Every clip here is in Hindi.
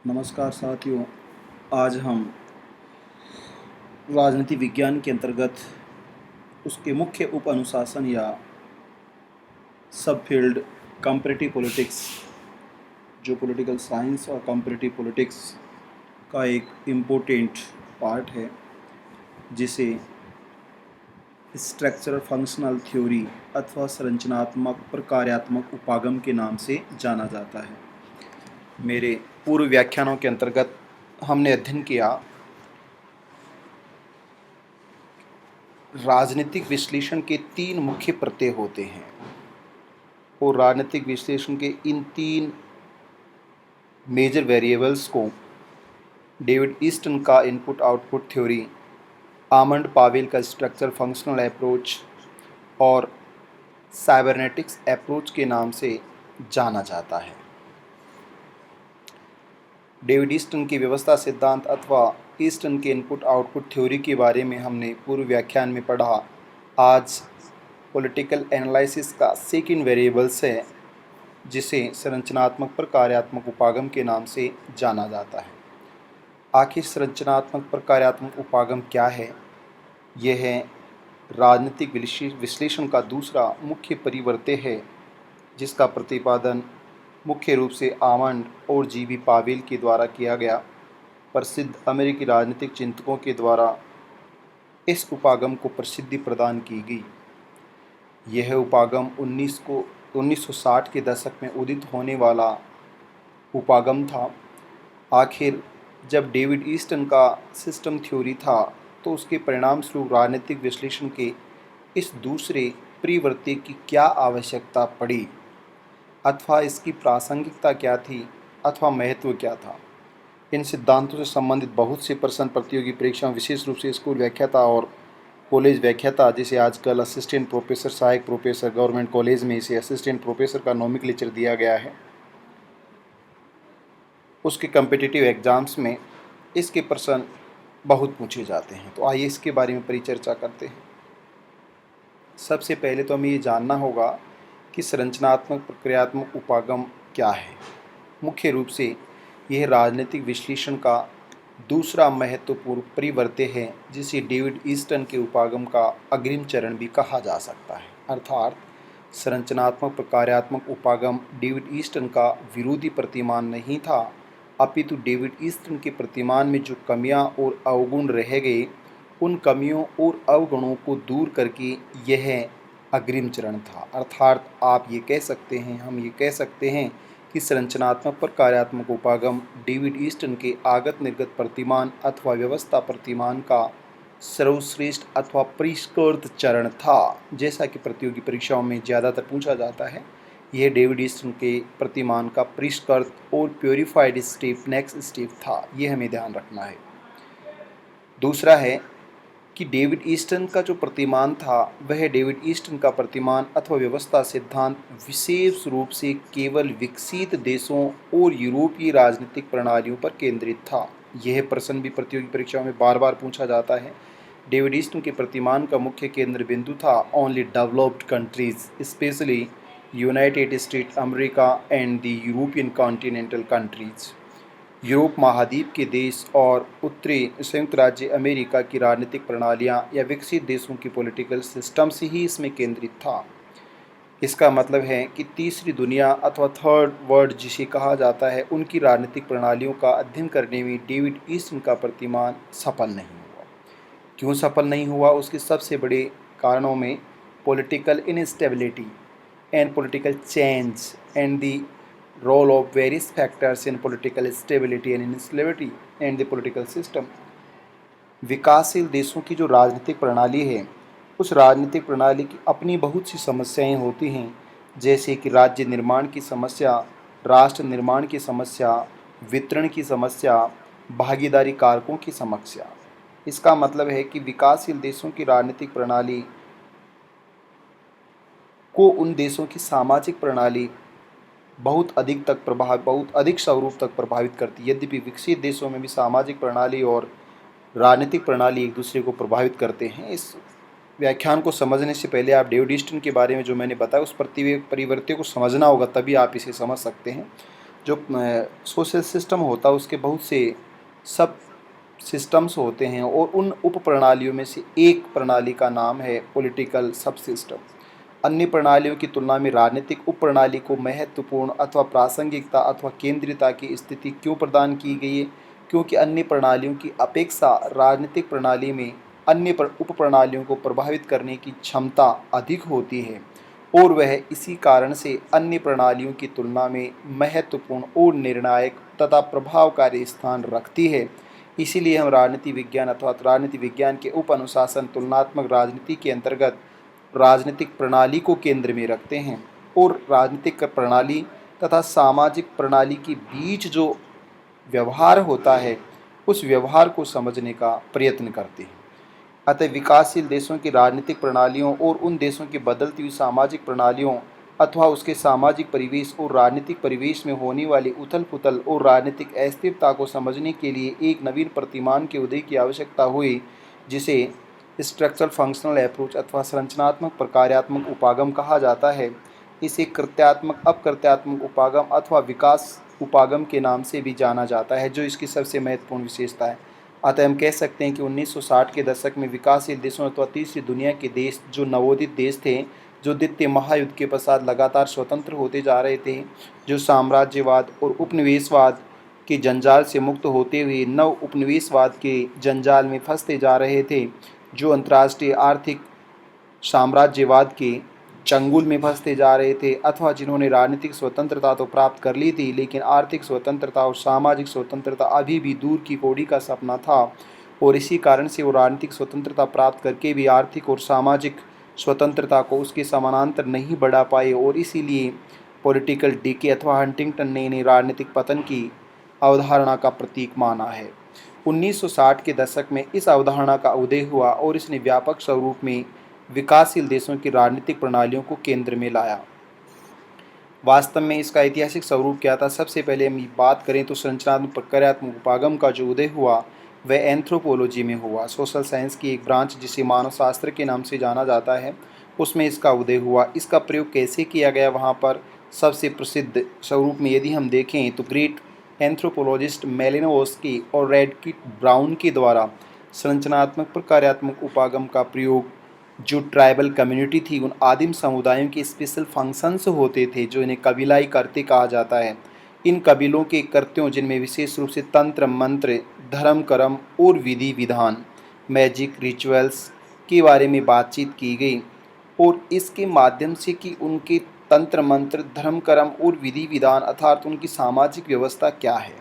नमस्कार साथियों। आज हम राजनीति विज्ञान के अंतर्गत उसके मुख्य उप अनुशासन या सब फील्ड कंपैरेटिव पॉलिटिक्स, जो पॉलिटिकल साइंस और कंपैरेटिव पॉलिटिक्स का एक इम्पोर्टेंट पार्ट है, जिसे स्ट्रक्चरल फंक्शनल थ्योरी अथवा संरचनात्मक प्रकार्यात्मक उपागम के नाम से जाना जाता है। मेरे पूर्व व्याख्यानों के अंतर्गत हमने अध्ययन किया राजनीतिक विश्लेषण के 3 मुख्य प्रत्यय होते हैं और राजनीतिक विश्लेषण के इन 3 मेजर वेरिएबल्स को डेविड ईस्टन का input output theory, Almond Powell का स्ट्रक्चर फंक्शनल अप्रोच और साइबरनेटिक्स अप्रोच के नाम से जाना जाता है। डेविड ईस्टन की व्यवस्था सिद्धांत अथवा ईस्टन के इनपुट आउटपुट थ्योरी के बारे में हमने पूर्व व्याख्यान में पढ़ा। आज पॉलिटिकल एनालिसिस का सेकंड वेरिएबल्स है, जिसे संरचनात्मक प्रकार्यात्मक उपागम के नाम से जाना जाता है। आखिर संरचनात्मक प्रकार्यात्मक उपागम क्या है? यह है राजनीतिक विश्लेषण का दूसरा मुख्य परिवर्त्य है, जिसका प्रतिपादन मुख्य रूप से आमंड और जी.बी. पावेल के द्वारा किया गया। प्रसिद्ध अमेरिकी राजनीतिक चिंतकों के द्वारा इस उपागम को प्रसिद्धि प्रदान की गई। यह उपागम 1960 के दशक में उदित होने वाला उपागम था। आखिर जब डेविड ईस्टन का सिस्टम थ्योरी था, तो उसके परिणाम स्वरूप राजनीतिक विश्लेषण के इस दूसरे परिवर्त्य की क्या आवश्यकता पड़ी, अथवा इसकी प्रासंगिकता क्या थी, अथवा महत्व क्या था। इन सिद्धांतों से संबंधित बहुत से प्रश्न प्रतियोगी परीक्षाओं, विशेष रूप से स्कूल व्याख्याता और कॉलेज व्याख्याता, जिसे आजकल असिस्टेंट प्रोफेसर, सहायक प्रोफेसर, गवर्नमेंट कॉलेज में इसे असिस्टेंट प्रोफेसर का नोमेनक्लेचर दिया गया है, उसके कम्पिटिटिव एग्जाम्स में इसके प्रश्न बहुत पूछे जाते हैं। तो आइए इसके बारे में परिचर्चा करते हैं। सबसे पहले तो हमें ये जानना होगा कि संरचनात्मक प्रक्रियात्मक उपागम क्या है। मुख्य रूप से यह राजनीतिक विश्लेषण का दूसरा महत्वपूर्ण परिवर्त्य है, जिसे डेविड ईस्टन के उपागम का अग्रिम चरण भी कहा जा सकता है। अर्थात संरचनात्मक प्रकार्यात्मक उपागम डेविड ईस्टन का विरोधी प्रतिमान नहीं था, अपितु डेविड ईस्टन के प्रतिमान में जो कमियां और अवगुण रह गए, उन कमियों और अवगुणों को दूर करके यह अग्रिम चरण था। अर्थात हम ये कह सकते हैं कि संरचनात्मक प्रकार्यात्मक उपागम डेविड ईस्टन के आगत निर्गत प्रतिमान अथवा व्यवस्था प्रतिमान का सर्वश्रेष्ठ अथवा परिष्कृत चरण था। जैसा कि प्रतियोगी परीक्षाओं में ज़्यादातर पूछा जाता है, यह डेविड ईस्टन के प्रतिमान का परिष्कृत और प्योरीफाइड स्टेप नेक्स्ट स्टेप था। ये हमें ध्यान रखना है। दूसरा है कि डेविड ईस्टन का जो प्रतिमान था, वह डेविड ईस्टन का प्रतिमान अथवा व्यवस्था सिद्धांत विशेष रूप से केवल विकसित देशों और यूरोपीय राजनीतिक प्रणालियों पर केंद्रित था। यह प्रश्न भी प्रतियोगी परीक्षाओं में बार बार पूछा जाता है। डेविड ईस्टन के प्रतिमान का मुख्य केंद्र बिंदु था only developed countries, specially United states America and the European continental countries. Europe महाद्वीप के देश और उत्तरी संयुक्त राज्य अमेरिका की राजनीतिक प्रणालियां या विकसित देशों की पॉलिटिकल सिस्टम्स ही इसमें केंद्रित था। इसका मतलब है कि तीसरी दुनिया अथवा थर्ड वर्ल्ड जिसे कहा जाता है, उनकी राजनीतिक प्रणालियों का अध्ययन करने में डेविड ईस्टन का प्रतिमान सफल नहीं हुआ। क्यों सफल नहीं हुआ? उसके सबसे बड़े कारणों में political instability and political change and the role of various factors in political stability and instability and the political system। विकासशील देशों की जो राजनीतिक प्रणाली है, उस राजनीतिक प्रणाली की अपनी बहुत सी समस्याएं होती हैं, जैसे कि राज्य निर्माण की समस्या, राष्ट्र निर्माण की समस्या, वितरण की समस्या, भागीदारी कारकों की समस्या। इसका मतलब है कि विकासशील देशों की राजनीतिक प्रणाली को उन देशों की सामाजिक प्रणाली बहुत अधिक स्वरूप तक प्रभावित करती है। यद्यपि विकसित देशों में भी सामाजिक प्रणाली और राजनीतिक प्रणाली एक दूसरे को प्रभावित करते हैं। इस व्याख्यान को समझने से पहले आप डेविड ईस्टन के बारे में जो मैंने बताया, उस परिवर्त्य को समझना होगा, तभी आप इसे समझ सकते हैं। जो सोशल सिस्टम होता है उसके बहुत से सब सिस्टम्स होते हैं और उन उप प्रणालियों में से एक प्रणाली का नाम है पॉलिटिकल सब सिस्टम। अन्य प्रणालियों की तुलना में राजनीतिक उप प्रणाली को महत्वपूर्ण अथवा प्रासंगिकता अथवा केंद्रीयता की स्थिति क्यों प्रदान की गई है? क्योंकि अन्य प्रणालियों की अपेक्षा राजनीतिक प्रणाली में अन्य उप प्रणालियों को प्रभावित करने की क्षमता अधिक होती है और वह इसी कारण से अन्य प्रणालियों की तुलना में महत्वपूर्ण और निर्णायक तथा प्रभावकारी स्थान रखती है। इसीलिए हम राजनीति विज्ञान अथवा राजनीति विज्ञान के उप अनुशासन तुलनात्मक राजनीति के अंतर्गत राजनीतिक प्रणाली को केंद्र में रखते हैं और राजनीतिक प्रणाली तथा सामाजिक प्रणाली के बीच जो व्यवहार होता है उस व्यवहार को समझने का प्रयत्न करते हैं। अतः विकासशील देशों की राजनीतिक प्रणालियों और उन देशों की बदलती हुई सामाजिक प्रणालियों अथवा उसके सामाजिक परिवेश और राजनीतिक परिवेश में होने वाली उथल पुथल और राजनीतिक अस्थिरता को समझने के लिए एक नवीन प्रतिमान के उदय की आवश्यकता हुई, जिसे स्ट्रक्चरल फंक्शनल अप्रोच अथवा संरचनात्मक प्रकार्यात्मक उपागम कहा जाता है। इसे कृत्यात्मक अपकृत्यात्मक उपागम अथवा विकास उपागम के नाम से भी जाना जाता है, जो इसकी सबसे महत्वपूर्ण विशेषता है। अतः हम कह सकते हैं कि 1960 के दशक में विकासशील देशों अथवा तीसरी दुनिया के देश जो नवोदित देश थे, जो द्वितीय महायुद्ध के पश्चात लगातार स्वतंत्र होते जा रहे थे, जो साम्राज्यवाद और उपनिवेशवाद के जंजाल से मुक्त होते हुए नव उपनिवेशवाद के जंजाल में फंसते जा रहे थे, जो अंतर्राष्ट्रीय आर्थिक साम्राज्यवाद के चंगुल में फंसते जा रहे थे, अथवा जिन्होंने राजनीतिक स्वतंत्रता तो प्राप्त कर ली थी लेकिन आर्थिक स्वतंत्रता और सामाजिक स्वतंत्रता अभी भी दूर की कौड़ी का सपना था और इसी कारण से वो राजनीतिक स्वतंत्रता प्राप्त करके भी आर्थिक और सामाजिक स्वतंत्रता को उसके समानांतर नहीं बढ़ा पाए और इसीलिए पॉलिटिकल डीके अथवा हंटिंगटन ने इन्हें राजनीतिक पतन की अवधारणा का प्रतीक माना है। 1960 के दशक में इस अवधारणा का उदय हुआ और इसने व्यापक स्वरूप में विकासशील देशों की राजनीतिक प्रणालियों को केंद्र में लाया। वास्तव में इसका ऐतिहासिक स्वरूप क्या था? सबसे पहले हम बात करें तो संरचनात्मक प्रक्रियात्मक उपागम का जो उदय हुआ वह एंथ्रोपोलॉजी में हुआ। सोशल साइंस की एक ब्रांच जिसे मानव शास्त्र के नाम से जाना जाता है, उसमें इसका उदय हुआ। इसका प्रयोग कैसे किया गया वहाँ पर? सबसे प्रसिद्ध स्वरूप में यदि हम देखें तो ग्रेट एंथ्रोपोलॉजिस्ट मेलिनोवस्की और रेडकिट ब्राउन के द्वारा संरचनात्मक प्रक्रियात्मक उपागम का प्रयोग जो ट्राइबल कम्युनिटी थी उन आदिम समुदायों के स्पेशल फंक्शंस होते थे जो इन्हें कबीलाई करते कहा जाता है। इन कबीलों के कर्त्यों जिनमें विशेष रूप से तंत्र मंत्र धर्म कर्म और विधि विधान मैजिक रिचुअल्स के बारे में बातचीत की गई और इसके माध्यम से कि उनके तंत्र मंत्र धर्म कर्म और विधि विधान अर्थात उनकी सामाजिक व्यवस्था क्या है,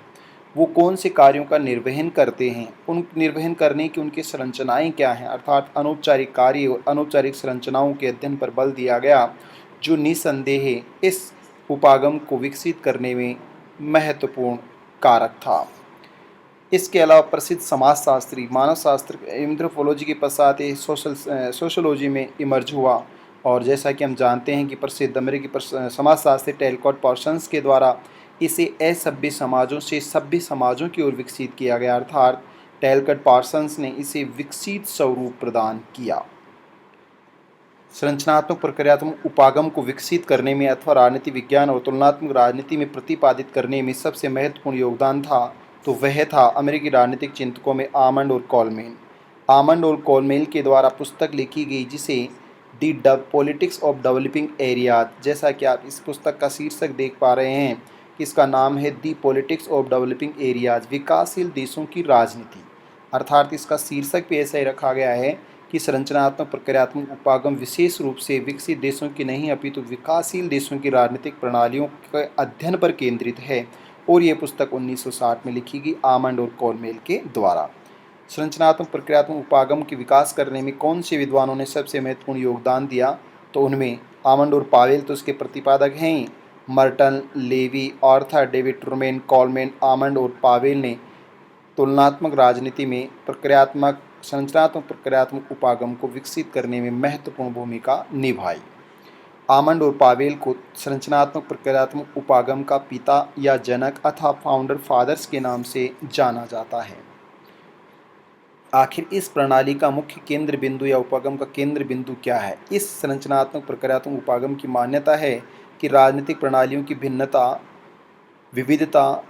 वो कौन से कार्यों का निर्वहन करते हैं, उन निर्वहन करने की उनकी संरचनाएं क्या हैं, अर्थात अनौपचारिक कार्य और अनौपचारिक संरचनाओं के अध्ययन पर बल दिया गया, जो निस्संदेह इस उपागम को विकसित करने में महत्वपूर्ण कारक था। इसके अलावा प्रसिद्ध समाजशास्त्री मानव शास्त्र एंथ्रोपोलॉजी के पश्चात सोशोलॉजी में इमर्ज हुआ और जैसा कि हम जानते हैं कि प्रसिद्ध अमेरिकी समाजशास्त्री टैलकॉट पार्सन्स के द्वारा इसे असभ्य समाजों से सभ्य समाजों की ओर विकसित किया गया, अर्थात टैलकॉट पार्सन्स ने इसे विकसित स्वरूप प्रदान किया। संरचनात्मक प्रक्रियात्मक उपागम को विकसित करने में अथवा राजनीति विज्ञान और तुलनात्मक राजनीति में प्रतिपादित करने में सबसे महत्वपूर्ण योगदान था तो वह था अमेरिकी राजनीतिक चिंतकों में आमंड और कोलमेन। आमंड और कोलमेन के द्वारा पुस्तक लिखी गई जिसे दी पॉलिटिक्स ऑफ डेवलपिंग एरियाज, जैसा कि आप इस पुस्तक का शीर्षक देख पा रहे हैं, इसका नाम है दी पॉलिटिक्स ऑफ डेवलपिंग एरियाज, विकासशील देशों की राजनीति, अर्थात इसका शीर्षक भी ऐसा ही रखा गया है कि संरचनात्मक प्रक्रियात्मक उपागम विशेष रूप से विकसित देशों की नहीं अपितु विकासशील देशों की राजनीतिक प्रणालियों के अध्ययन पर केंद्रित है और ये पुस्तक 1960 में लिखी गई आमंड और कोलमेन के द्वारा। संरचनात्मक प्रक्रियात्मक उपागम के विकास करने में कौन से विद्वानों ने सबसे महत्वपूर्ण योगदान दिया? तो उनमें आमंड और पावेल तो उसके प्रतिपादक हैं ही, Merton, Levy, Arthur David Truman, Coleman, Almond और पावेल ने तुलनात्मक राजनीति में संरचनात्मक प्रक्रियात्मक उपागम को विकसित करने में महत्वपूर्ण भूमिका निभाई। आमंड और पावेल को संरचनात्मक प्रक्रियात्मक उपागम का पिता या जनक अथवा फाउंडर फादर्स के नाम से जाना जाता है। आखिर इस प्रणाली का मुख्य केंद्र बिंदु या उपागम का केंद्र बिंदु क्या है? इस संरचनात्मक प्रक्रियात्मक उपागम की मान्यता है कि राजनीतिक प्रणालियों की भिन्नता विविधता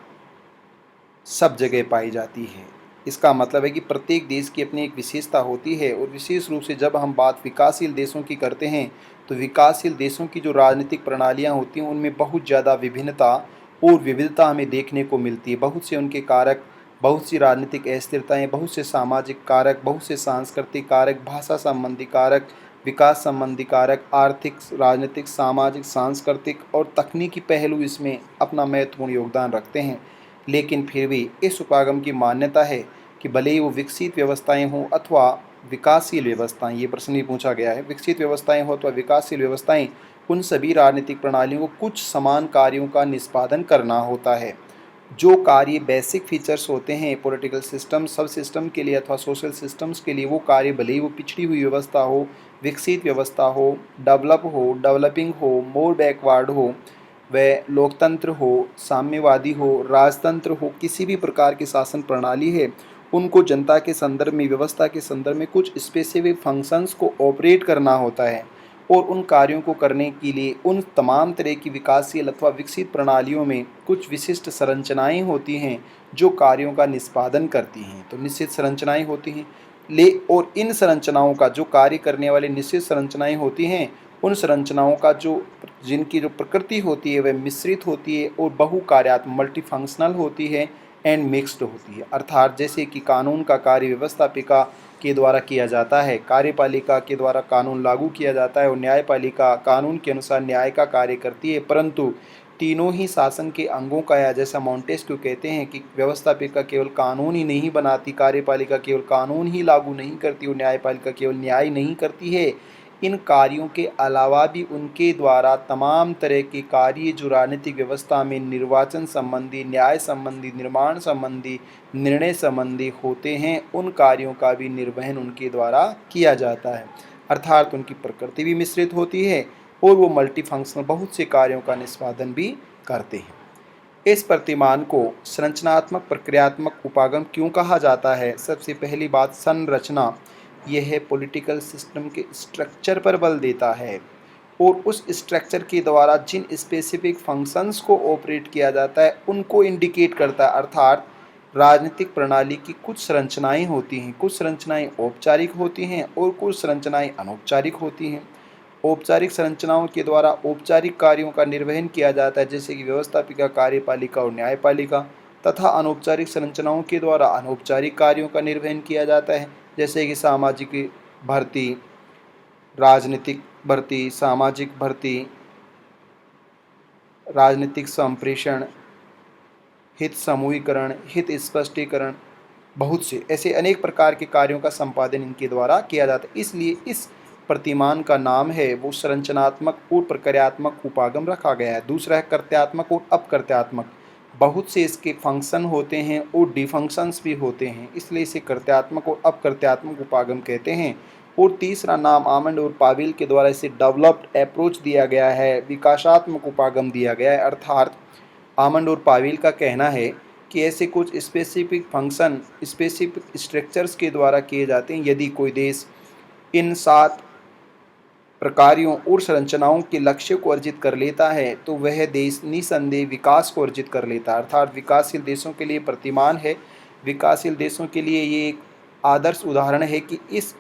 सब जगह पाई जाती है। इसका मतलब है कि प्रत्येक देश की अपनी एक विशेषता होती है, और विशेष रूप से जब हम बात विकासशील देशों की करते हैं तो विकासशील देशों की जो राजनीतिक प्रणालियाँ होती हैं उनमें बहुत ज़्यादा विभिन्नता और विविधता हमें देखने को मिलती है। बहुत से उनके कारक, बहुत सी राजनीतिक अस्थिरताएँ, बहुत से सामाजिक कारक, बहुत से सांस्कृतिक कारक, भाषा संबंधी कारक, विकास संबंधी कारक, आर्थिक, राजनीतिक, सामाजिक, सांस्कृतिक और तकनीकी पहलू इसमें अपना महत्वपूर्ण योगदान रखते हैं। लेकिन फिर भी इस उपागम की मान्यता है कि भले ही वो विकसित व्यवस्थाएं हों अथवा विकासशील व्यवस्थाएं, ये प्रश्न भी पूछा गया है, विकसित व्यवस्थाएं हो अथवा विकासशील व्यवस्थाएं, उन सभी राजनीतिक प्रणालियों को कुछ समान कार्यों का निष्पादन करना होता है। जो कार्य बेसिक फीचर्स होते हैं पॉलिटिकल सिस्टम, सब सिस्टम के लिए अथवा सोशल सिस्टम्स के लिए, वो कार्य भले ही वो पिछड़ी हुई व्यवस्था हो, विकसित व्यवस्था हो, डेवलप हो, डेवलपिंग हो, मोर बैकवर्ड हो, वह लोकतंत्र हो, साम्यवादी हो, राजतंत्र हो, किसी भी प्रकार की शासन प्रणाली है, उनको जनता के संदर्भ में, व्यवस्था के संदर्भ में कुछ स्पेसिफिक फंक्शंस को ऑपरेट करना होता है। और उन कार्यों को करने के लिए उन तमाम तरह की विकासशील अथवा विकसित प्रणालियों में कुछ विशिष्ट संरचनाएं होती हैं जो कार्यों का निष्पादन करती हैं। तो निश्चित संरचनाएं होती हैं, और इन संरचनाओं का जो कार्य करने वाली निश्चित संरचनाएं होती हैं, उन संरचनाओं का जिनकी जो प्रकृति होती है वह मिश्रित होती है और बहुकार्यात्मक, मल्टीफंक्शनल होती है एंड मिक्स्ड होती है। अर्थात जैसे कि कानून का कार्य व्यवस्थापिका के द्वारा किया जाता है, कार्यपालिका के द्वारा कानून लागू किया जाता है, और न्यायपालिका कानून के अनुसार न्याय का कार्य करती है। परंतु तीनों ही शासन के अंगों का, या जैसा मॉन्टेस्क्यू कहते हैं कि व्यवस्थापिका केवल कानून ही नहीं बनाती, कार्यपालिका केवल कानून ही लागू नहीं करती और न्यायपालिका केवल न्याय नहीं करती है, इन कार्यों के अलावा भी उनके द्वारा तमाम तरह के कार्य जो राजनीतिक व्यवस्था में निर्वाचन संबंधी, न्याय संबंधी, निर्माण संबंधी, निर्णय संबंधी होते हैं, उन कार्यों का भी निर्वहन उनके द्वारा किया जाता है। अर्थात उनकी प्रकृति भी मिश्रित होती है और वो मल्टीफंक्शनल, बहुत से कार्यों का निष्पादन भी करते हैं। इस प्रतिमान को संरचनात्मक प्रक्रियात्मक उपागम क्यों कहा जाता है? सबसे पहली बात, संरचना, यह पॉलिटिकल सिस्टम के स्ट्रक्चर पर बल देता है और उस स्ट्रक्चर के द्वारा जिन स्पेसिफिक फंक्शंस को ऑपरेट किया जाता है उनको इंडिकेट करता है। अर्थात राजनीतिक प्रणाली की कुछ संरचनाएं होती हैं, कुछ संरचनाएं औपचारिक होती हैं और कुछ संरचनाएं अनौपचारिक होती हैं। औपचारिक संरचनाओं के द्वारा औपचारिक कार्यों का निर्वहन किया जाता है, जैसे कि व्यवस्थापिका, कार्यपालिका और न्यायपालिका, तथा अनौपचारिक संरचनाओं के द्वारा अनौपचारिक कार्यों का निर्वहन किया जाता है, जैसे कि सामाजिक भर्ती, राजनीतिक भर्ती, सामाजिक भर्ती, राजनीतिक संप्रेषण, हित समूहीकरण, हित स्पष्टीकरण, बहुत से ऐसे अनेक प्रकार के कार्यों का संपादन इनके द्वारा किया जाता है। इसलिए इस प्रतिमान का नाम है वो संरचनात्मक और प्रक्रियात्मक उपागम रखा गया है। दूसरा है कर्त्यात्मक और अपकर्त्यात्मक। बहुत से इसके फंक्शन होते हैं और डिफंक्शंस भी होते हैं, इसलिए इसे कर्त्यात्मक और अपकर्त्यात्मक उपागम कहते हैं। और तीसरा नाम आमंड और पाविल के द्वारा इसे डेवलप्ड अप्रोच दिया गया है, विकासात्मक उपागम दिया गया है। अर्थात आमंड और पाविल का कहना है कि ऐसे कुछ स्पेसिफिक फंक्शन स्पेसिफिक स्ट्रक्चर्स के द्वारा किए जाते हैं। यदि कोई देश इन 7 प्रकारों और संरचनाओं के लक्ष्य को अर्जित कर लेता है तो वह देश निसंदेह विकास को अर्जित कर लेता है। अर्थात विकासशील देशों के लिए प्रतिमान है, विकासशील देशों के लिए ये एक आदर्श उदाहरण है कि इस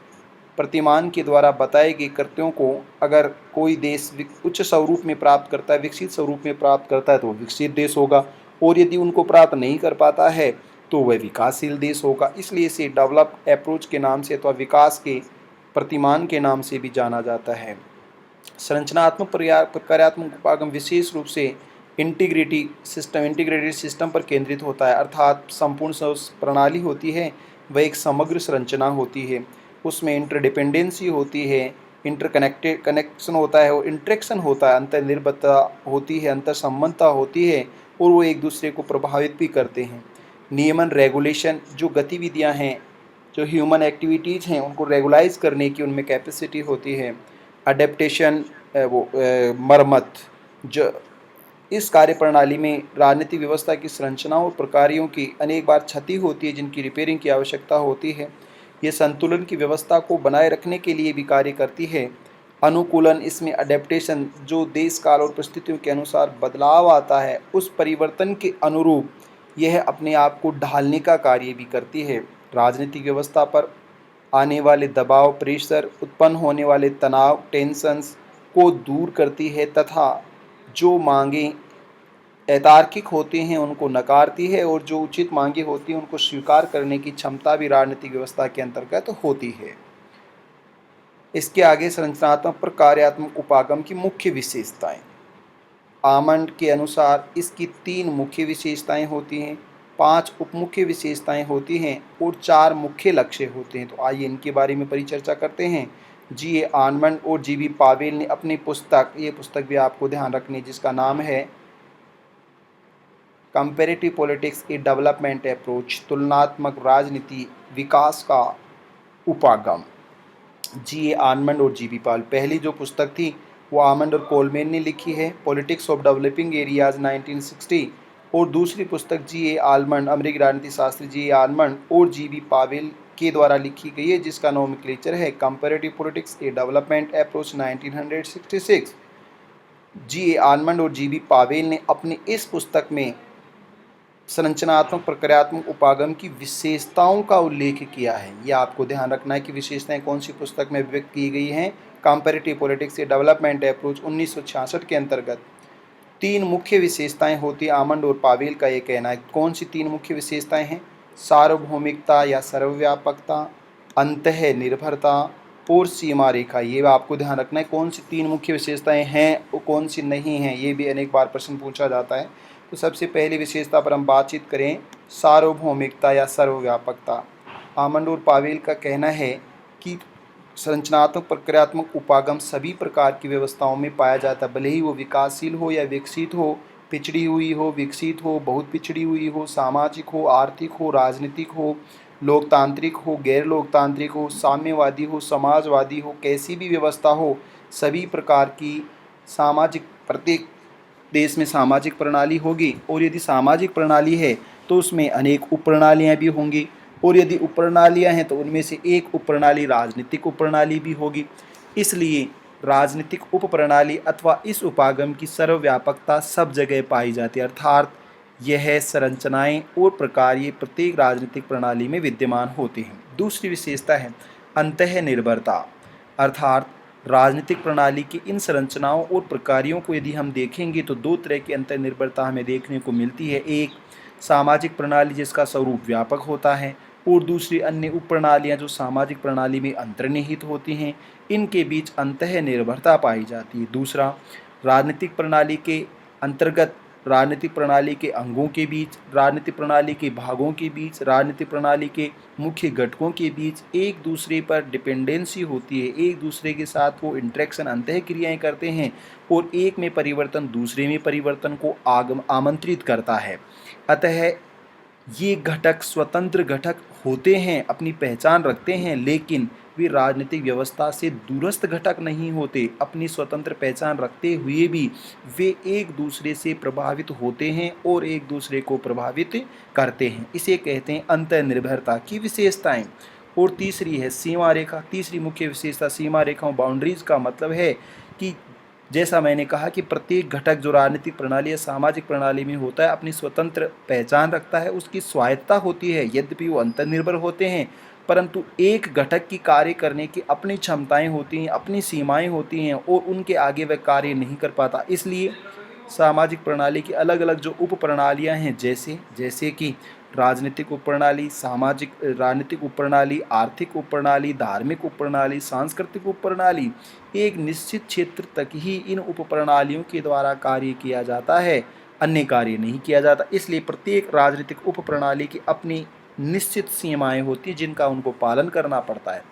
प्रतिमान के द्वारा बताए गए कृत्यों को अगर कोई देश उच्च स्वरूप में प्राप्त करता है, विकसित स्वरूप में प्राप्त करता है तो विकसित देश होगा, और यदि उनको प्राप्त नहीं कर पाता है तो वह विकासशील देश होगा। इसलिए इसे डेवलप्ड अप्रोच के नाम से अथवा विकास के प्रतिमान के नाम से भी जाना जाता है। संरचनात्मक प्रक्रियात्मक उपागम विशेष रूप से इंटीग्रेटेड सिस्टम पर केंद्रित होता है। अर्थात संपूर्ण प्रणाली होती है वह एक समग्र संरचना होती है, उसमें इंटरडिपेंडेंसी होती है, इंटरकनेक्टेड कनेक्शन होता है और इंटरेक्शन होता है, अंतर्निर्भरता होती है, अंतर संबंधता होती है और वो एक दूसरे को प्रभावित भी करते हैं। नियमन, रेगुलेशन, जो गतिविधियां हैं, जो ह्यूमन एक्टिविटीज़ हैं उनको रेगुलाइज करने की उनमें कैपेसिटी होती है। अडेप्टेशन, मरम्मत, जो इस कार्य प्रणाली में राजनीतिक व्यवस्था की संरचनाओं और प्रकारों की अनेक बार क्षति होती है जिनकी रिपेयरिंग की आवश्यकता होती है। ये संतुलन की व्यवस्था को बनाए रखने के लिए भी कार्य करती है। अनुकूलन इसमें अडेप्टेशन, जो देश काल और परिस्थितियों के अनुसार बदलाव आता है उस परिवर्तन के अनुरूप यह अपने आप को ढालने का कार्य भी करती है। राजनीतिक व्यवस्था पर आने वाले दबाव, प्रेशर, उत्पन्न होने वाले तनाव, टेंशन्स को दूर करती है तथा जो मांगें अतार्किक होती हैं उनको नकारती है और जो उचित मांगें होती हैं उनको स्वीकार करने की क्षमता भी राजनीतिक व्यवस्था के अंतर्गत होती है। इसके आगे संरचनात्मक और कार्यात्मक उपागम की मुख्य विशेषताएं। आमंड के अनुसार इसकी 3 मुख्य विशेषताएं होती हैं, 5 उपमुख्य विशेषताएं होती हैं और 4 मुख्य लक्ष्य होते हैं। तो आइए इनके बारे में परिचर्चा करते हैं। जी ए आमंड और जी बी पावेल ने अपनी पुस्तक, ये पुस्तक भी आपको ध्यान रखनी, जिसका नाम है कंपैरेटिव पॉलिटिक्स ए डेवलपमेंट अप्रोच, तुलनात्मक राजनीति विकास का उपागम, जी ए आमंड और जी बी पावेल। पहली जो पुस्तक थी वो आमंड और कोलमैन ने लिखी है, पॉलिटिक्स ऑफ डेवलपिंग एरियाज 1960, और दूसरी पुस्तक जी ए आमंड, अमेरिकी राजनीति शास्त्री जी ए आमंड और जी बी पावेल के द्वारा लिखी गई है, जिसका नोमेनक्लेचर है कंपैरेटिव पॉलिटिक्स ए डेवलपमेंट अप्रोच 1966। जी ए आमंड और जी बी पावेल ने अपनी इस पुस्तक में संरचनात्मक प्रक्रियात्मक उपागम की विशेषताओं का उल्लेख किया है। यह आपको ध्यान रखना है कि विशेषताएं कौन सी पुस्तक में व्यक्त की गई हैं। कंपैरेटिव पॉलिटिक्स ए डेवलपमेंट अप्रोच 1966 के अंतर्गत 3 मुख्य विशेषताएं होती आमंड और पावेल का ये कहना है। कौन सी 3 मुख्य विशेषताएं हैं? सार्वभौमिकता या सर्वव्यापकता, अंतः निर्भरता और सीमा रेखा। ये आपको ध्यान रखना है कौन सी 3 मुख्य विशेषताएं हैं और कौन सी नहीं हैं। ये भी अनेक बार प्रश्न पूछा जाता है। तो सबसे पहली विशेषता पर हम बातचीत करें, सार्वभौमिकता या सर्वव्यापकता। आमंड और पावेल का कहना है कि संरचनात्मक प्रक्रियात्मक उपागम सभी प्रकार की व्यवस्थाओं में पाया जाता है, भले ही वो विकासशील हो या विकसित हो, पिछड़ी हुई हो, विकसित हो, बहुत पिछड़ी हुई हो, सामाजिक हो, आर्थिक हो, राजनीतिक हो, लोकतांत्रिक हो, गैर लोकतांत्रिक हो, साम्यवादी हो, समाजवादी हो, कैसी भी व्यवस्था हो, सभी प्रकार की सामाजिक, प्रत्येक देश में सामाजिक प्रणाली होगी और यदि सामाजिक प्रणाली है तो उसमें अनेक उप प्रणालियाँ भी होंगी और यदि उप प्रणालियाँ हैं तो उनमें से एक उप प्रणाली राजनीतिक उप प्रणाली भी होगी। इसलिए राजनीतिक उप प्रणाली अथवा इस उपागम की सर्वव्यापकता सब जगह पाई जाती है, अर्थात यह संरचनाएं और प्रकार ये प्रत्येक राजनीतिक प्रणाली में विद्यमान होते हैं। दूसरी विशेषता है अंतः निर्भरता, अर्थात राजनीतिक प्रणाली की इन संरचनाओं और प्रकारों को यदि हम देखेंगे तो 2 तरह की अंतर निर्भरता हमें देखने को मिलती है। एक सामाजिक प्रणाली जिसका स्वरूप व्यापक होता है और दूसरी अन्य उप प्रणालियाँ जो सामाजिक प्रणाली में अंतर्निहित होती हैं, इनके बीच अंतः निर्भरता पाई जाती है। दूसरा, राजनीतिक प्रणाली के अंतर्गत राजनीतिक प्रणाली के अंगों के बीच, राजनीतिक प्रणाली के भागों के बीच, राजनीतिक प्रणाली के मुख्य घटकों के बीच एक दूसरे पर डिपेंडेंसी होती है, एक दूसरे के साथ वो इंटरेक्शन अंतः क्रियाएँ करते हैं और एक में परिवर्तन दूसरे में परिवर्तन को आमंत्रित करता है। अतः ये घटक स्वतंत्र घटक होते हैं, अपनी पहचान रखते हैं, लेकिन वे राजनीतिक व्यवस्था से दूरस्थ घटक नहीं होते। अपनी स्वतंत्र पहचान रखते हुए भी वे एक दूसरे से प्रभावित होते हैं और एक दूसरे को प्रभावित करते हैं। इसे कहते हैं अंतर्निर्भरता की विशेषताएं। और तीसरी है सीमा रेखा। तीसरी मुख्य विशेषता सीमा रेखाओं, बाउंड्रीज का मतलब है कि जैसा मैंने कहा कि प्रत्येक घटक जो राजनीतिक प्रणाली या सामाजिक प्रणाली में होता है अपनी स्वतंत्र पहचान रखता है, उसकी स्वायत्ता होती है, यद्यपि वो अंतर्निर्भर होते हैं, परंतु एक घटक की कार्य करने की अपनी क्षमताएं होती हैं, अपनी सीमाएं होती हैं और उनके आगे वह कार्य नहीं कर पाता। इसलिए सामाजिक प्रणाली की अलग अलग जो उप प्रणालियाँ हैं, जैसे कि राजनीतिक उप प्रणाली, सामाजिक राजनीतिक उप प्रणाली, आर्थिक उप प्रणाली, धार्मिक उप प्रणाली, सांस्कृतिक उप प्रणाली, एक निश्चित क्षेत्र तक ही इन उप प्रणालियों के द्वारा कार्य किया जाता है, अन्य कार्य नहीं किया जाता। इसलिए प्रत्येक राजनीतिक उप प्रणाली की अपनी निश्चित सीमाएं होती हैं जिनका उनको पालन करना पड़ता है।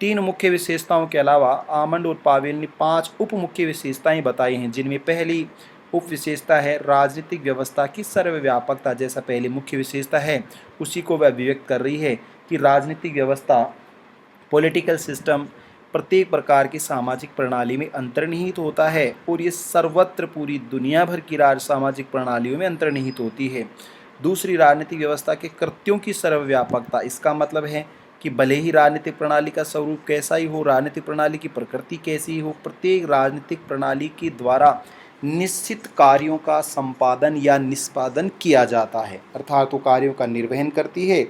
3 मुख्य विशेषताओं के अलावा आमंड और पावेल ने 5 उप मुख्य विशेषताएं बताई हैं, जिनमें पहली उप विशेषता है राजनीतिक व्यवस्था की सर्वव्यापकता। जैसा पहली मुख्य विशेषता है उसी को वह अभिव्यक्त कर रही है कि राजनीतिक व्यवस्था, पॉलिटिकल सिस्टम प्रत्येक प्रकार की सामाजिक प्रणाली में अंतर्निहित होता है और ये सर्वत्र पूरी दुनिया भर की सामाजिक प्रणालियों में अंतर्निहित होती है। दूसरी, राजनीतिक व्यवस्था के कृत्यों की सर्वव्यापकता। इसका मतलब है कि भले ही राजनीतिक प्रणाली का स्वरूप कैसा ही हो, राजनीतिक प्रणाली की प्रकृति कैसी हो, प्रत्येक राजनीतिक प्रणाली के द्वारा निश्चित कार्यों का संपादन या निष्पादन किया जाता है, अर्थात वो कार्यों का निर्वहन करती है।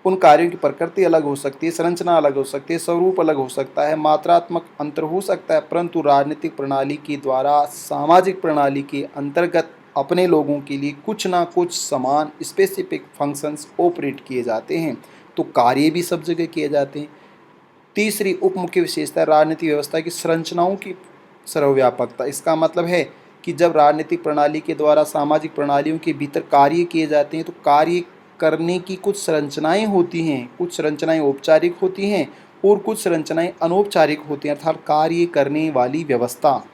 उन कार्यों की प्रकृति अलग हो सकती है, संरचना अलग हो सकती है, स्वरूप अलग हो सकता है, मात्रात्मक अंतर हो सकता है, परंतु राजनीतिक प्रणाली के द्वारा सामाजिक प्रणाली के अंतर्गत अपने लोगों के लिए कुछ ना कुछ समान स्पेसिफिक फंक्शंस ऑपरेट किए जाते हैं, तो कार्य भी सब जगह किए जाते हैं। तीसरी उप मुख्य विशेषता राजनीतिक व्यवस्था की संरचनाओं की सर्वव्यापकता। इसका मतलब है कि जब राजनीतिक प्रणाली के द्वारा सामाजिक प्रणालियों के भीतर कार्य किए जाते हैं तो कार्य करने की कुछ संरचनाएं होती हैं, कुछ संरचनाएं औपचारिक होती हैं और कुछ संरचनाएं अनौपचारिक होती हैं, अर्थात कार्य करने वाली व्यवस्था।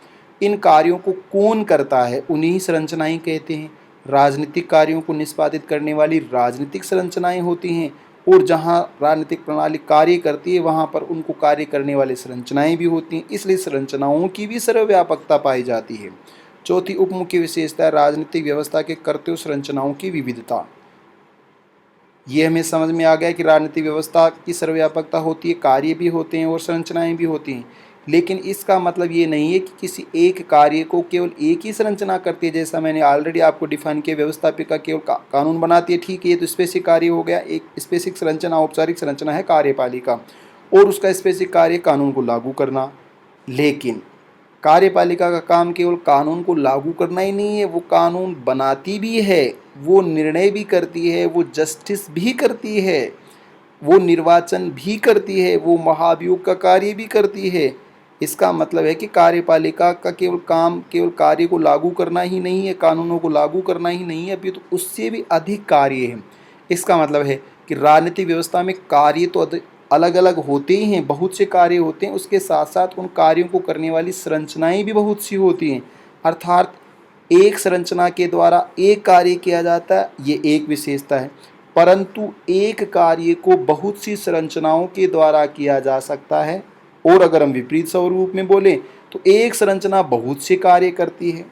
इन कार्यों को कौन करता है, उन्हीं संरचनाएं कहते हैं। राजनीतिक कार्यों को निष्पादित करने वाली राजनीतिक संरचनाएं होती हैं और जहां राजनीतिक प्रणाली कार्य करती है वहां पर उनको कार्य करने वाली संरचनाएं भी होती हैं, इसलिए संरचनाओं की भी सर्वव्यापकता पाई जाती है। चौथी उपमुख्य विशेषता है राजनीतिक व्यवस्था के कर्तव्य संरचनाओं की विविधता। ये हमें समझ में आ गया कि राजनीतिक व्यवस्था की सर्वव्यापकता होती है, कार्य भी होते हैं और संरचनाएं भी होती हैं, लेकिन इसका मतलब ये नहीं है कि किसी एक कार्य को केवल एक ही संरचना करती है। जैसा मैंने ऑलरेडी आपको डिफाइन किया, व्यवस्थापिका केवल कानून बनाती है, ठीक है, ये तो स्पेसिफिक कार्य हो गया। एक स्पेसिफिक संरचना, औपचारिक संरचना है कार्यपालिका और उसका स्पेसिफिक कार्य कानून को लागू करना। लेकिन कार्यपालिका का काम केवल कानून को लागू करना ही नहीं है, वो कानून बनाती भी है, वो निर्णय भी करती है, वो जस्टिस भी करती है, वो निर्वाचन भी करती है, वो महाभियोग का कार्य भी करती है। इसका मतलब है कि कार्यपालिका का केवल काम केवल कार्य को लागू करना ही नहीं है, कानूनों को लागू करना ही नहीं है, अभी तो उससे भी अधिक कार्य है। इसका मतलब है कि राजनीतिक व्यवस्था में कार्य तो अलग अलग होते ही हैं, बहुत से कार्य होते हैं, उसके साथ साथ उन कार्यों को करने वाली संरचनाएं भी बहुत सी होती हैं, अर्थात एक संरचना के द्वारा एक कार्य किया जाता है, ये एक विशेषता है। परंतु एक कार्य को बहुत सी संरचनाओं के द्वारा किया जा सकता है, और अगर हम विपरीत स्वरूप में बोले तो एक संरचना बहुत से कार्य करती है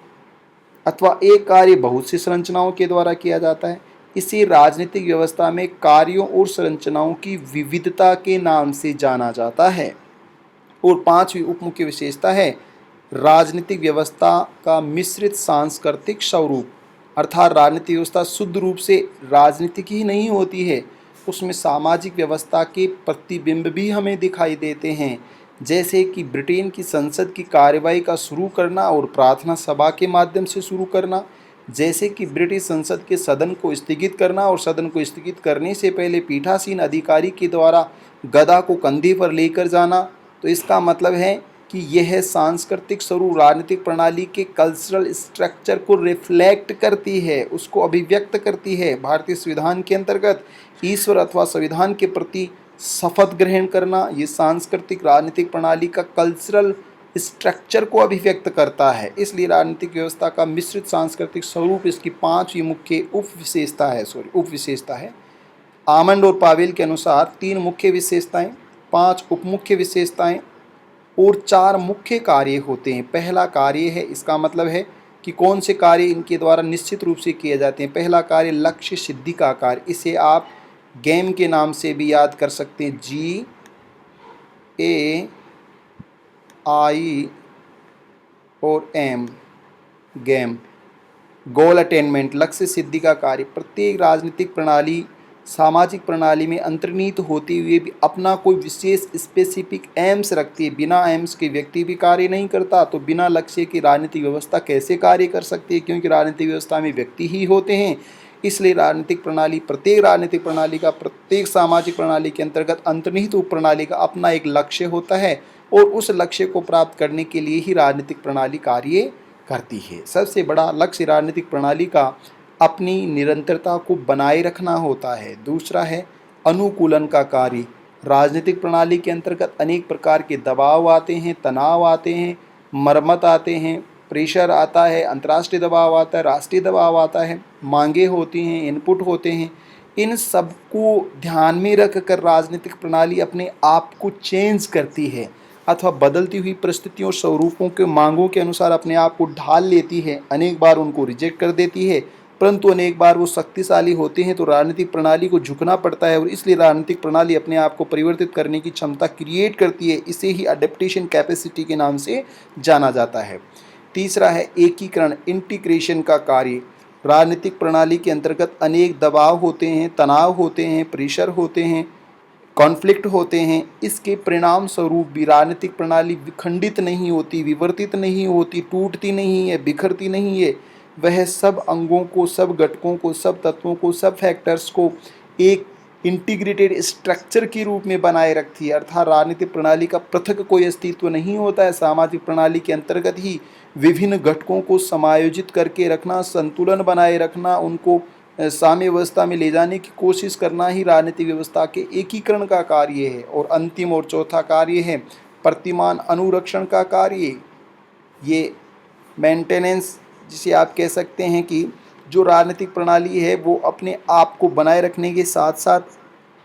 अथवा एक कार्य बहुत सी संरचनाओं के द्वारा किया जाता है। इसी राजनीतिक व्यवस्था में कार्यों और संरचनाओं की विविधता के नाम से जाना जाता है। और पांचवी उपमुख्य विशेषता है राजनीतिक व्यवस्था का मिश्रित सांस्कृतिक स्वरूप, अर्थात राजनीतिक व्यवस्था शुद्ध रूप से राजनीतिक ही नहीं होती है, उसमें सामाजिक व्यवस्था के प्रतिबिंब भी हमें दिखाई देते हैं, जैसे कि ब्रिटेन की संसद की कार्यवाही का शुरू करना और प्रार्थना सभा के माध्यम से शुरू करना, जैसे कि ब्रिटिश संसद के सदन को स्थगित करना और सदन को स्थगित करने से पहले पीठासीन अधिकारी के द्वारा गदा को कंधे पर लेकर जाना। तो इसका मतलब है कि यह सांस्कृतिक स्वरूप राजनीतिक प्रणाली के कल्चरल स्ट्रक्चर को रिफ्लेक्ट करती है, उसको अभिव्यक्त करती है। भारतीय संविधान के अंतर्गत ईश्वर अथवा संविधान के प्रति शपथ ग्रहण करना, ये सांस्कृतिक राजनीतिक प्रणाली का कल्चरल स्ट्रक्चर को अभिव्यक्त करता है। इसलिए राजनीतिक व्यवस्था का मिश्रित सांस्कृतिक स्वरूप इसकी पांचवी मुख्य उप विशेषता है। आमंड और पावेल के अनुसार 3 मुख्य विशेषताएं, 5 उपमुख्य विशेषताएं और 4 मुख्य कार्य होते हैं। पहला कार्य है, इसका मतलब है कि कौन से कार्य इनके द्वारा निश्चित रूप से किए जाते हैं। पहला कार्य लक्ष्य सिद्धि का कार्य, इसे आप गेम के नाम से भी याद कर सकते हैं, GAI और M, गेम। गोल अटेनमेंट, लक्ष्य सिद्धि का कार्य। प्रत्येक राजनीतिक प्रणाली सामाजिक प्रणाली में अंतर्निहित होते हुए भी अपना कोई विशेष स्पेसिफिक एम्स रखती है। बिना एम्स के व्यक्ति भी कार्य नहीं करता, तो बिना लक्ष्य की राजनीतिक व्यवस्था कैसे कार्य कर सकती है, क्योंकि राजनीतिक व्यवस्था में व्यक्ति ही होते हैं। इसलिए प्रत्येक राजनीतिक प्रणाली का प्रत्येक सामाजिक प्रणाली के अंतर्गत अंतर्निहित उप प्रणाली का अपना एक लक्ष्य होता है और उस लक्ष्य को प्राप्त करने के लिए ही राजनीतिक प्रणाली कार्य करती है। सबसे बड़ा लक्ष्य राजनीतिक प्रणाली का अपनी निरंतरता को बनाए रखना होता है। दूसरा है अनुकूलन का कार्य। राजनीतिक प्रणाली के अंतर्गत अनेक प्रकार के दबाव आते हैं, तनाव आते हैं, मरम्मत आते हैं, प्रेशर आता है, अंतर्राष्ट्रीय दबाव आता है, राष्ट्रीय दबाव आता है, मांगे होती हैं, इनपुट होते हैं। इन सब को ध्यान में रख कर राजनीतिक प्रणाली अपने आप को चेंज करती है अथवा बदलती हुई परिस्थितियों स्वरूपों के मांगों के अनुसार अपने आप को ढाल लेती है। अनेक बार उनको रिजेक्ट कर देती है, परंतु अनेक बार वो शक्तिशाली होते हैं तो राजनीतिक प्रणाली को झुकना पड़ता है और इसलिए राजनीतिक प्रणाली अपने आप को परिवर्तित करने की क्षमता क्रिएट करती है। इसे ही अडेप्टेशन कैपेसिटी के नाम से जाना जाता है। तीसरा है एकीकरण, इंटीग्रेशन का कार्य। राजनीतिक प्रणाली के अंतर्गत अनेक दबाव होते हैं, तनाव होते हैं, प्रेशर होते हैं, कॉन्फ्लिक्ट होते हैं। इसके परिणाम स्वरूप भी राजनीतिक प्रणाली विखंडित नहीं होती, विवर्तित नहीं होती, टूटती नहीं है, बिखरती नहीं है। वह सब अंगों को, सब घटकों को, सब तत्वों को, सब फैक्टर्स को एक इंटीग्रेटेड स्ट्रक्चर के रूप में बनाए रखती है। अर्थात राजनीतिक प्रणाली का पृथक कोई अस्तित्व नहीं होता है। सामाजिक प्रणाली के अंतर्गत ही विभिन्न घटकों को समायोजित करके रखना, संतुलन बनाए रखना, उनको साम्य व्यवस्था में ले जाने की कोशिश करना ही राजनीतिक व्यवस्था के एकीकरण का कार्य है। और अंतिम और चौथा कार्य है प्रतिमान अनुरक्षण का कार्य। ये मेंटेनेंस, जिसे आप कह सकते हैं कि जो राजनीतिक प्रणाली है वो अपने आप को बनाए रखने के साथ साथ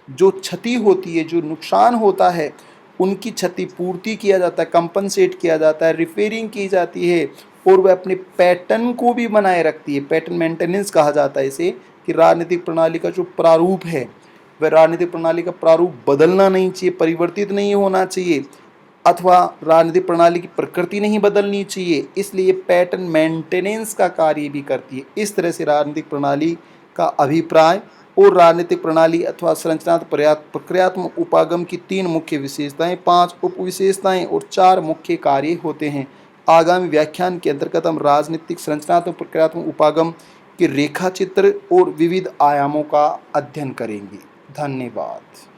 जो क्षति होती है, जो नुकसान होता है, उनकी क्षतिपूर्ति किया जाता है, कंपनसेट किया जाता है, रिपेयरिंग की जाती है और वह अपने पैटर्न को भी बनाए रखती है। पैटर्न मेंटेनेंस कहा जाता है इसे, कि राजनीतिक प्रणाली का जो प्रारूप है वह राजनीतिक प्रणाली का प्रारूप बदलना नहीं चाहिए, परिवर्तित नहीं होना चाहिए, अथवा राजनीतिक प्रणाली की प्रकृति नहीं बदलनी चाहिए। इसलिए पैटर्न मेंटेनेंस का कार्य भी करती है। इस तरह से राजनीतिक प्रणाली का अभिप्राय और राजनीतिक प्रणाली अथवा संरचनात्मक प्रक्रियात्मक उपागम की 3 मुख्य विशेषताएं, 5 उप विशेषताएं और 4 मुख्य कार्य होते हैं। आगामी व्याख्यान के अंतर्गत हम राजनीतिक संरचनात्मक प्रक्रियात्मक उपागम के रेखा चित्र और विविध आयामों का अध्ययन करेंगे। धन्यवाद।